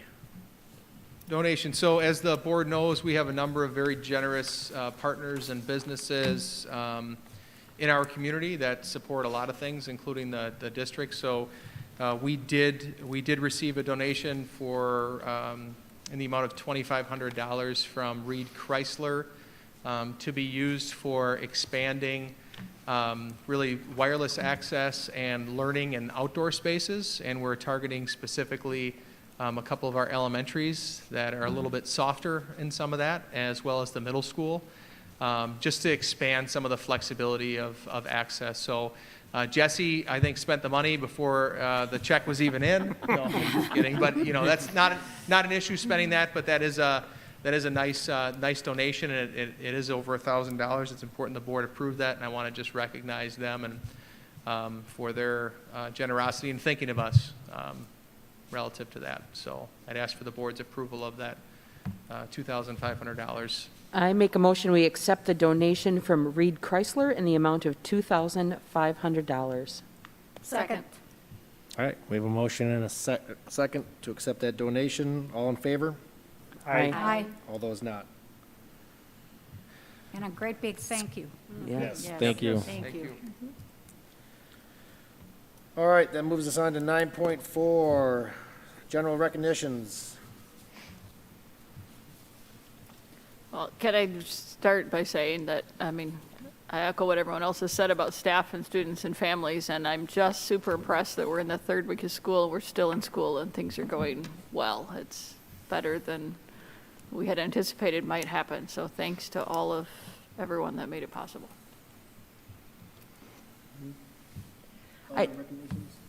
Donation. So as the board knows, we have a number of very generous partners and businesses. in our community that support a lot of things, including the district. So we did receive a donation for in the amount of $2,500 from Reed Chrysler to be used for expanding really wireless access and learning and outdoor spaces. And we're targeting specifically a couple of our elementaries that are a little bit softer in some of that, as well as the middle school, just to expand some of the flexibility of access. So Jesse, I think, spent the money before the check was even in. No, I'm just kidding. But, you know, that's not an issue spending that, but that is a nice donation, and it is over $1,000. It's important the board approve that, and I want to just recognize them and for their generosity in thinking of us relative to that. So I'd ask for the board's approval of that $2,500. I make a motion, we accept the donation from Reed Chrysler in the amount of $2,500. Second. All right, we have a motion and a Second, to accept that donation. All in favor? Aye. Aye. All those not? And a great big thank you. Yes, thank you. Thank you. All right, that moves us on to 9.4, general recognitions. Well, can I just start by saying that, I mean, I echo what everyone else has said about staff and students and families, and I'm just super impressed that we're in the third week of school, we're still in school, and things are going well. It's better than we had anticipated might happen, so thanks to all of everyone that made it possible.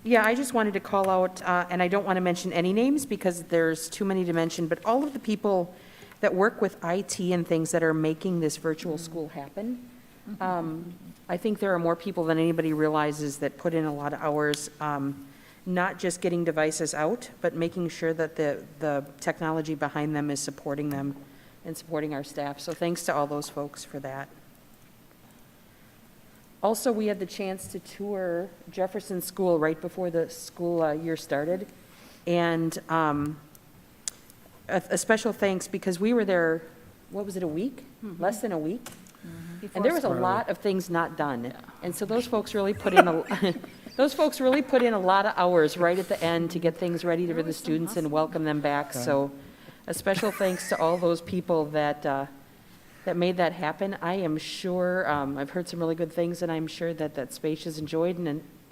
Yeah, I just wanted to call out, and I don't want to mention any names because there's too many to mention, but all of the people that work with IT and things that are making this virtual school happen. I think there are more people than anybody realizes that put in a lot of hours, not just getting devices out, but making sure that the technology behind them is supporting them and supporting our staff. So thanks to all those folks for that. Also, we had the chance to tour Jefferson School right before the school year started. And a special thanks because we were there, what was it, a week? Less than a week? And there was a lot of things not done. And so those folks really put in those folks really put in a lot of hours right at the end to get things ready for the students and welcome them back. So a special thanks to all those people that made that happen. I am sure, I've heard some really good things, and I'm sure that space is enjoyed,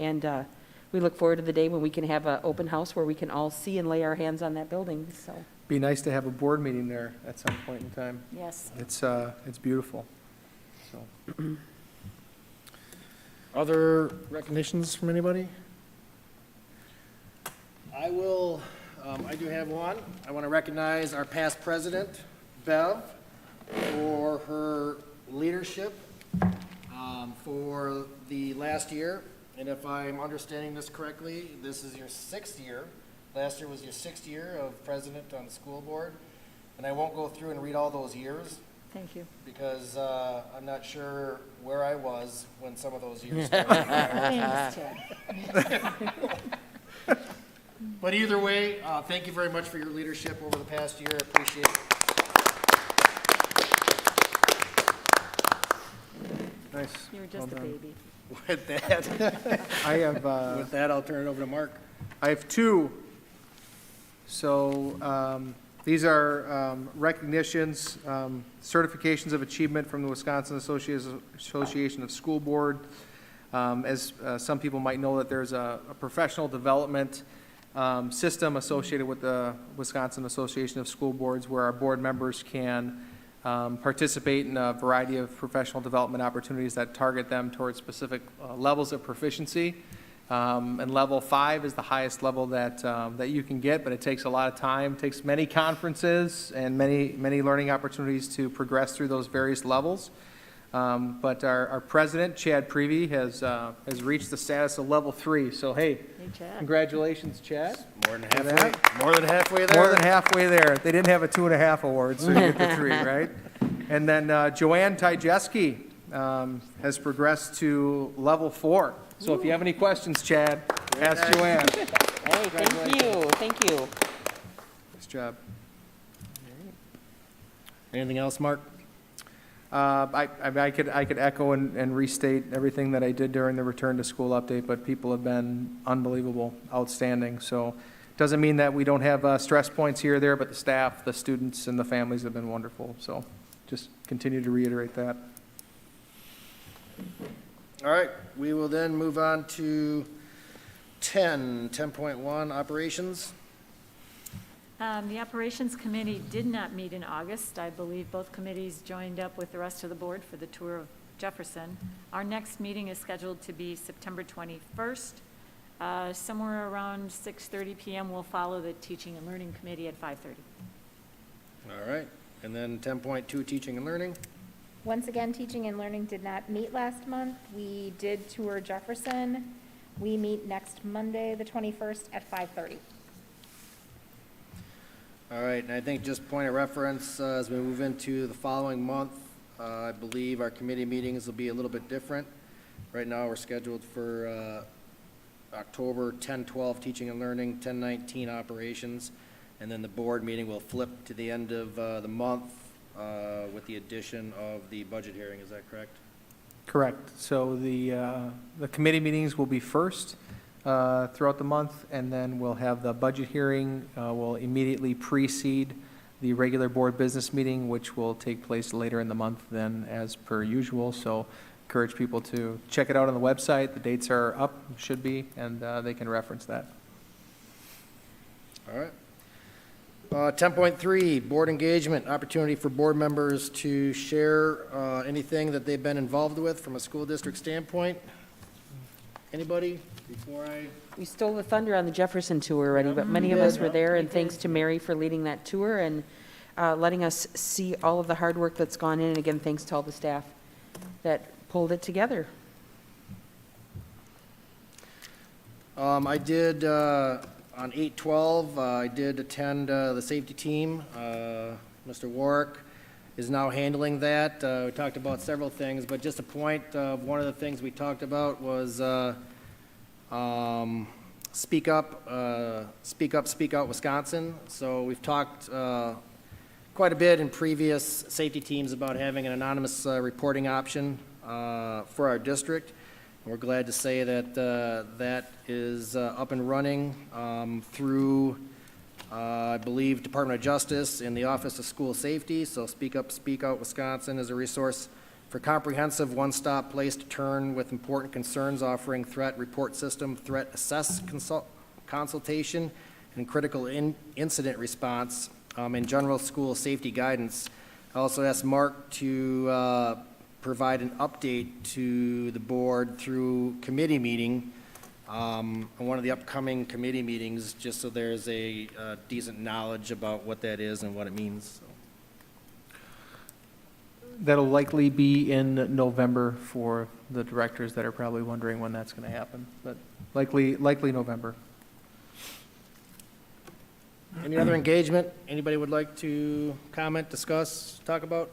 and we look forward to the day when we can have an open house where we can all see and lay our hands on that building, so. Be nice to have a board meeting there at some point in time. Yes. It's beautiful. So, Other recognitions from anybody? I do have one. I want to recognize our past president, Bev, for her leadership for the last year. And if I'm understanding this correctly, this is your 6th year. Last year was your 6th year of president on the school board. And I won't go through and read all those years Thank you. because I'm not sure where I was when some of those years started. But either way, thank you very much for your leadership over the past year. Appreciate it. nice. You were Well just a done. baby. With that, I have, with that, I'll turn it over to Mark. I have two. So these are recognitions, certifications of achievement from the Wisconsin Association of School Board. As some people might know, that there's a professional development system associated with the Wisconsin Association of School Boards where our board members can participate in a variety of professional development opportunities that target them towards specific levels of proficiency. And level 5 is the highest level that you can get, but it takes a lot of time, takes many conferences and many learning opportunities to progress through those various levels. But our president, Chad Prevey, has reached the status of level 3. So hey, Chad. congratulations, Chad. More than halfway there. More than halfway there. They didn't have a 2.5 award, so you get the 3, right? And then Joanne Tyjeski has progressed to level 4. So if you have any questions, Chad, ask Joanne. Hey, thank you. Nice job. Anything else, Mark? I could echo and restate everything that I did during the return to school update, but people have been unbelievable, outstanding. So doesn't mean that we don't have stress points here or there, but the staff, the students, and the families have been wonderful. So just continue to reiterate that. All right, we will then move on to 10.1, operations. The Operations Committee did not meet in August. I believe both committees joined up with the rest of the board for the tour of Jefferson. Our next meeting is scheduled to be September 21st. Somewhere around 6:30 PM, we'll follow the Teaching and Learning Committee at 5:30. All right, and then 10.2, teaching and learning. Once again, Teaching and Learning did not meet last month. We did tour Jefferson. We meet next Monday, the 21st, at 5:30. All right, and I think just point of reference, as we move into the following month, I believe our committee meetings will be a little bit different. Right now, we're scheduled for October 10-12, teaching and learning, 10-19, operations, and then the board meeting will flip to the end of the month with the addition of the budget hearing. Is that correct? Correct. So the committee meetings will be first throughout the month, and then we'll have the budget hearing will immediately precede the regular board business meeting, which will take place later in the month than as per usual. So encourage people to check it out on the website. The dates are up, should be, and they can reference that. All right. 10.3, board engagement, opportunity for board members to share anything that they've been involved with from a school district standpoint. Anybody, before I? We stole the thunder on the Jefferson tour already, but many of us were there, and thanks to Mary for leading that tour and letting us see all of the hard work that's gone in, and again, thanks to all the staff that pulled it together. I did, on 8/12, I did attend the safety team. Mr. Warwick is now handling that. We talked about several things, but just a point of one of the things we talked about was speak up, speak out Wisconsin. So we've talked quite a bit in previous safety teams about having an anonymous reporting option for our district. We're glad to say that that is up and running through, I believe, Department of Justice and the Office of School Safety. So Speak Up, Speak Out Wisconsin is a resource for comprehensive one-stop place to turn with important concerns, offering threat report system, threat assess consultation, and critical incident response, and general school safety guidance. I also asked Mark to provide an update to the board through committee meeting, on one of the upcoming committee meetings, just so there's a decent knowledge about what that is and what it means. So. That'll likely be in November for the directors that are probably wondering when that's going to happen, but likely November. Any other engagement? Anybody would like to comment, discuss, talk about?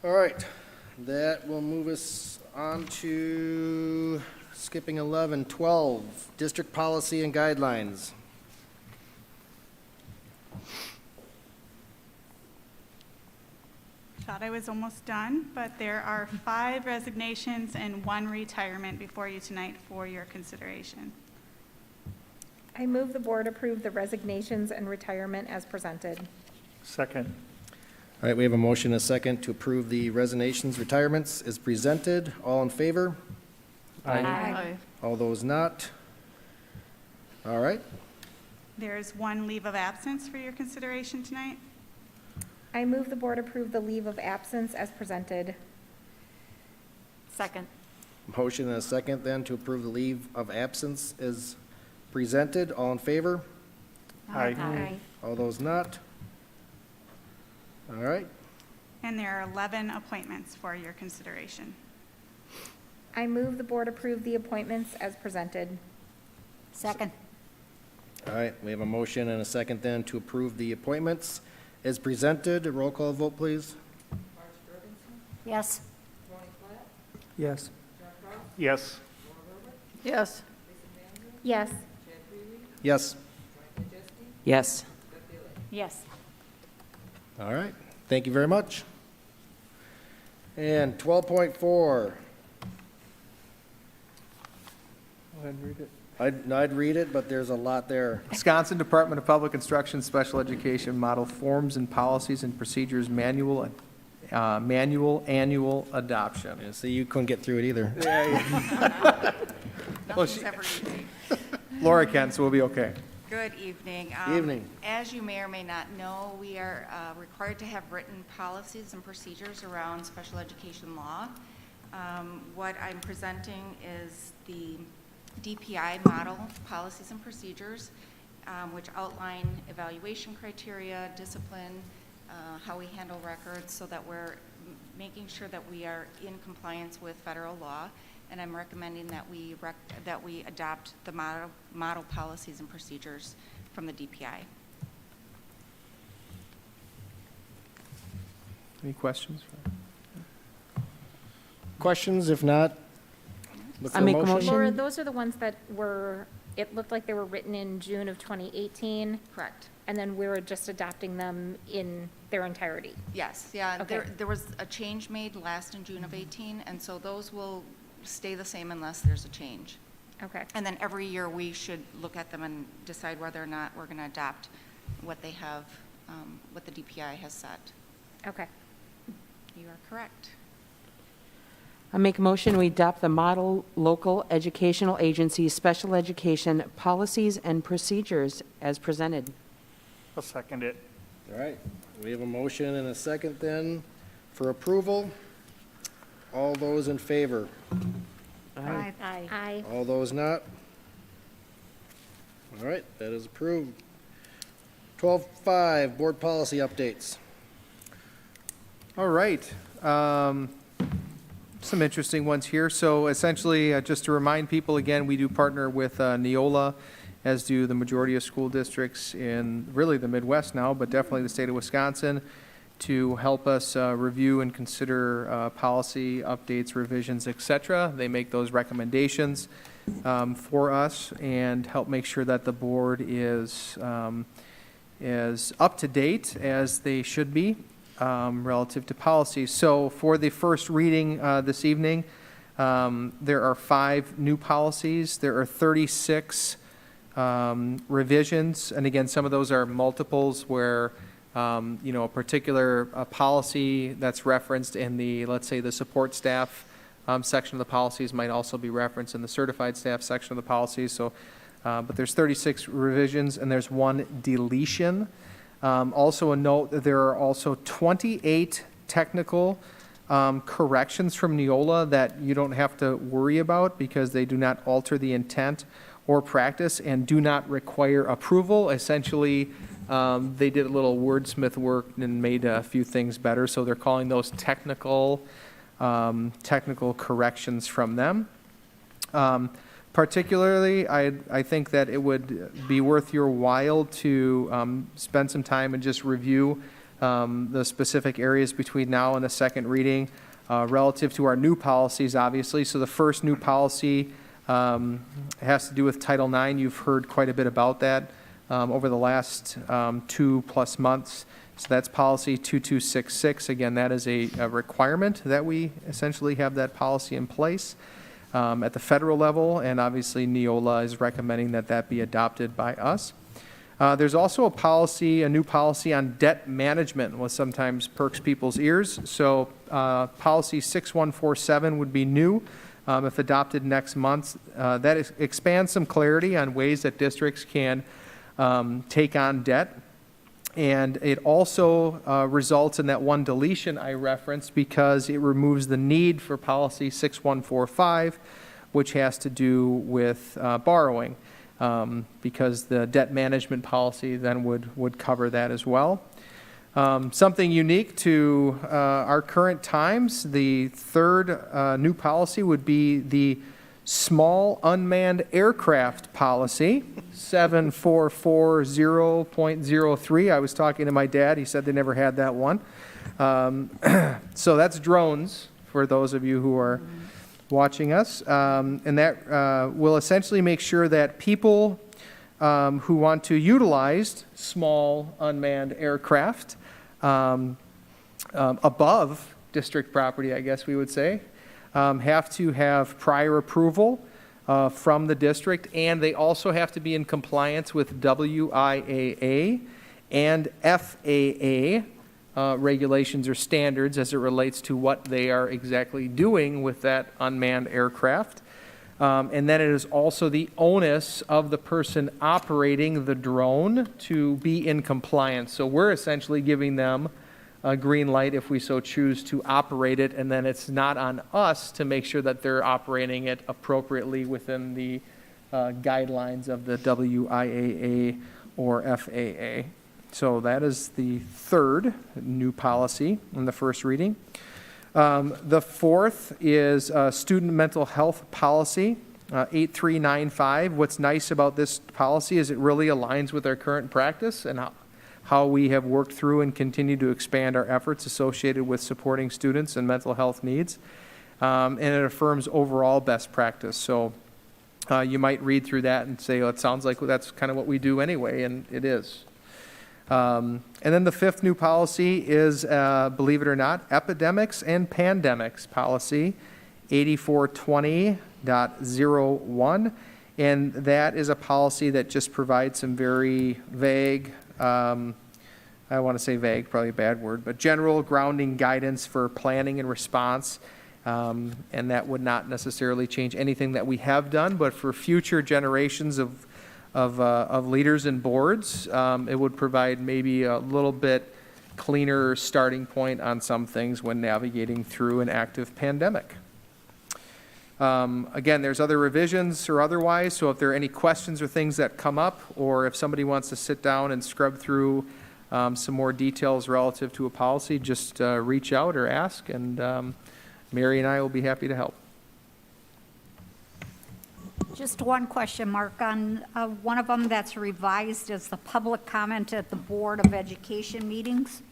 All right, that will move us on to skipping 11/12, district policy and guidelines. Thought I was almost done, but there are 5 resignations and 1 retirement before you tonight for your consideration. I move the board approve the resignations and retirement as presented. Second. All right, we have a motion and a second to approve the resignations, retirements as presented. All in favor? Aye. All those not? All right, There's 1 leave of absence for your consideration tonight. I move the board approve the leave of absence as presented. Second. motion and a second then to approve the leave of absence as presented. All in favor? Aye. All those not? All right, And there are 11 appointments for your consideration. I move the board approve the appointments as presented. Second. all right, we have a motion and a second then to approve the appointments as presented. A roll call vote, please. Yes. Yes. Yes. Yes. Yes. Yes. Yes. Yes. All right, Thank you very much. And 12.4. Go ahead and read it. I'd read it, but there's a lot there. Wisconsin Department of Public Instruction Special Education Model Forms and Policies and Procedures Manual Annual Adoption. Yeah, so you couldn't get through it either. Nothing's ever easy. Laura can, so we'll be okay. Good evening. Evening. As you may or may not know, we are required to have written policies and procedures around special education law. What I'm presenting is the DPI model policies and procedures, which outline evaluation criteria, discipline, how we handle records, so that we're making sure that we are in compliance with federal law. And I'm recommending that we adopt the model policies and procedures from the DPI. Any questions? Questions? If not, look for I make a motion. Laura, those are the ones that were, it looked like they were written in June of 2018, Correct. and then we were just adopting them in their entirety. Yes, yeah, Okay. there was a change made last in June of 18, and so those will stay the same unless there's a change. Okay. And then every year, we should look at them and decide whether or not we're going to adopt what they have, what the DPI has set. Okay. You are correct. I make a motion, we adopt the model local educational agency special education policies and procedures as presented. I'll second it. All right, we have a motion and a second then for approval. All those in favor? Aye. Aye. All those not? All right, that is approved. 12.5, board policy updates. All right. Some interesting ones here. So essentially, just to remind people again, we do partner with Neola, as do the majority of school districts in really the Midwest now, but definitely the state of Wisconsin, to help us review and consider policy updates, revisions, et cetera. They make those recommendations for us and help make sure that the board is up to date as they should be relative to policy. So for the first reading this evening, there are 5 new policies. There are 36 revisions, and again, some of those are multiples where a particular policy that's referenced in the, let's say, the support staff section of the policies might also be referenced in the certified staff section of the policies. So, but there's 36 revisions and there's 1 deletion. Also a note that there are also 28 technical corrections from Neola that you don't have to worry about because they do not alter the intent or practice and do not require approval. Essentially, they did a little wordsmith work and made a few things better, so they're calling those technical corrections from them. Particularly, I think that it would be worth your while to spend some time and just review the specific areas between now and the second reading relative to our new policies, obviously. So the first new policy has to do with Title IX. You've heard quite a bit about that over the last 2+ months. So that's policy 2266. Again, that is a requirement that we essentially have that policy in place at the federal level, and obviously Neola is recommending that that be adopted by us. There's also a new policy on debt management, which sometimes perks people's ears. So policy 6147 would be new. If adopted next month. That expands some clarity on ways that districts can take on debt. And it also results in that 1 deletion I referenced because it removes the need for policy 6145, which has to do with borrowing, because the debt management policy then would cover that as well. Something unique to our current times, the third new policy would be the Small Unmanned Aircraft Policy, 7440.03. I was talking to my dad. He said they never had that one. So that's drones, for those of you who are watching us. And that will essentially make sure that people who want to utilize small unmanned aircraft above district property, I guess we would say, have to have prior approval from the district, and they also have to be in compliance with WIAA and FAA regulations or standards as it relates to what they are exactly doing with that unmanned aircraft. And then it is also the onus of the person operating the drone to be in compliance. So we're essentially giving them a green light if we so choose to operate it, and then it's not on us to make sure that they're operating it appropriately within the guidelines of the WIAA or FAA. So that is the third new policy in the first reading. The fourth is student mental health policy, 8395. What's nice about this policy is it really aligns with our current practice and how we have worked through and continue to expand our efforts associated with supporting students and mental health needs. And it affirms overall best practice. So you might read through that and say, oh, it sounds like that's kind of what we do anyway, and it is. And then the fifth new policy is, believe it or not, epidemics and pandemics policy, 8420.01. And that is a policy that just provides some very vague, I want to say vague, probably a bad word, but general grounding guidance for planning and response. And that would not necessarily change anything that we have done, but for future generations of leaders and boards, it would provide maybe a little bit cleaner starting point on some things when navigating through an active pandemic. Again, there's other revisions or otherwise, so if there are any questions or things that come up, or if somebody wants to sit down and scrub through some more details relative to a policy, just reach out or ask, and Mary and I will be happy to help. Just one question, Mark, on one of them that's revised is the public comment at the Board of Education meetings.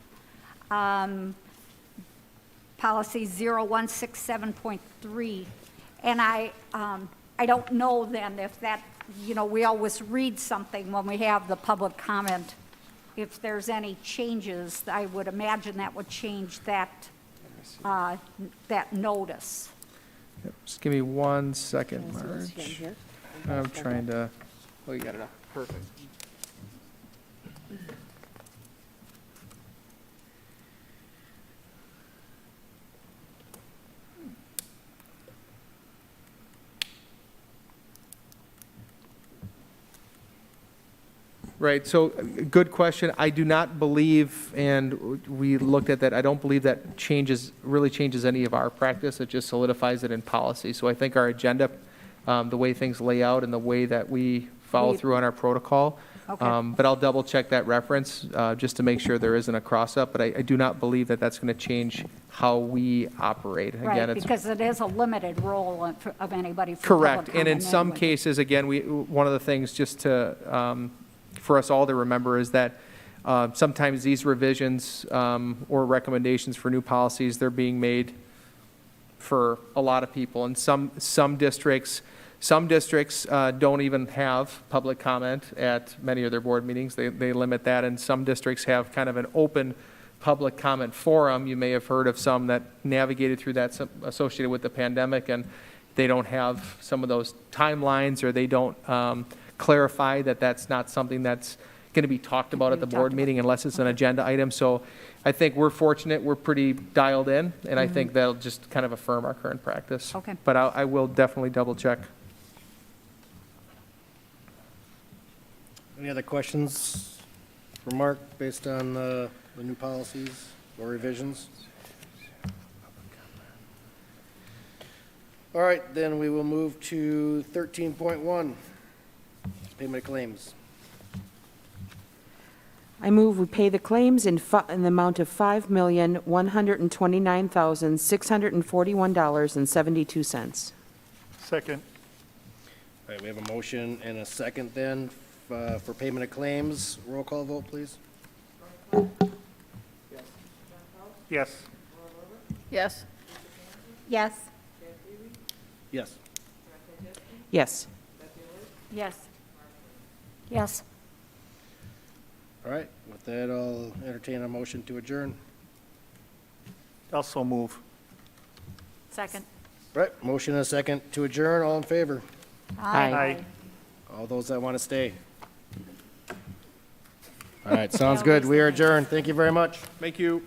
Policy 0167.3. And I don't know then if that, we always read something when we have the public comment. If there's any changes, I would imagine that would change that, that notice. Yep, just give me 1 second, Marge. I'm trying to, oh, you got it up. Perfect. Right, so good question. I do not believe, and we looked at that, I don't believe that really changes any of our practice. It just solidifies it in policy. So I think our agenda, the way things lay out and the way that we follow through on our protocol. Okay. But I'll double check that reference just to make sure there isn't a cross up. But I do not believe that that's going to change how we operate. Again, Right, it's because it is a limited role of anybody for correct. public And in comment some anyway. cases, again, one of the things just to, for us all to remember is that sometimes these revisions or recommendations for new policies, they're being made for a lot of people. And some districts don't even have public comment at many of their board meetings. They limit that, and some districts have kind of an open public comment forum. You may have heard of some that navigated through that associated with the pandemic, and they don't have some of those timelines, or they don't clarify that that's not something that's going to be talked about at the board meeting unless it's an agenda item. So I think we're fortunate, we're pretty dialed in, and I think that'll just kind of affirm our current practice. Okay. But I will definitely double check. Any other questions for Mark based on the new policies or revisions? All right, then we will move to 13.1, payment of claims. I move we pay the claims in the amount of $5,129,641.72. Second. All right, we have a motion and a second then for payment of claims. Roll call vote, please. Yes. Yes. Yes. Yes. Yes. Yes. Yes. All right, with that, I'll entertain a motion to adjourn. Also move. Second. Right, motion and a second to adjourn, all in favor? Aye. All those that want to stay? All right, sounds good. We are adjourned. Thank you very much. Thank you.